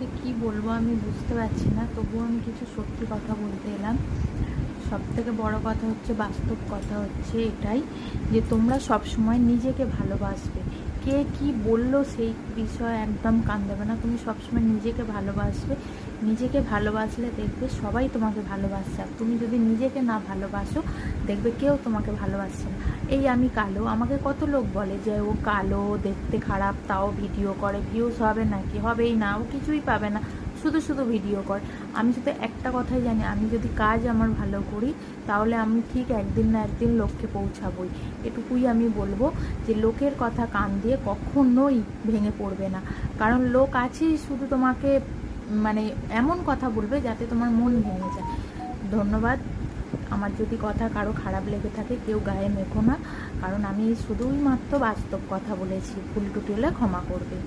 আজকে কি বলবো আমি বুঝতে পারছি না, তবুও আমি কিছু সত্যি কথা বলতে এলাম। সব থেকে বড় কথা হচ্ছে, বাস্তব কথা হচ্ছে এটাই যে তোমরা সব সময় নিজেকে ভালোবাসবে। কে কি বললো সেই বিষয়ে একদম কান দেবে না। তুমি সবসময় নিজেকে ভালোবাসবে। নিজেকে ভালোবাসলে দেখবে সবাই তোমাকে ভালোবাসছে। আর তুমি যদি নিজেকে না ভালোবাসো, দেখবে কেউ তোমাকে ভালোবাসছে না। এই আমি কালো, আমাকে কত লোক বলে যে ও কালো, দেখতে খারাপ, তাও ভিডিও করে, ভিউজ হবে নাকি? হবেই না, ও কিছুই পাবে না, শুধু শুধু ভিডিও কর। আমি শুধু একটা কথাই জানি, আমি যদি কাজ আমার ভালো করি তাহলে আমি ঠিক একদিন না একদিন লোককে পৌঁছাবই। এটুকুই আমি বলবো যে লোকের কথা কান দিয়ে কখনোই ভেঙে পড়বে না। কারণ লোক আছেই শুধু তোমাকে মানে এমন কথা বলবে যাতে তোমার মন ভেঙে যায়। ধন্যবাদ। আমার যদি কথা কারো খারাপ লেগে থাকে কেউ গায়ে মেখো না, কারণ আমি শুধুই মাত্র বাস্তব কথা বলেছি। ভুল টুটি হলে ক্ষমা করবে।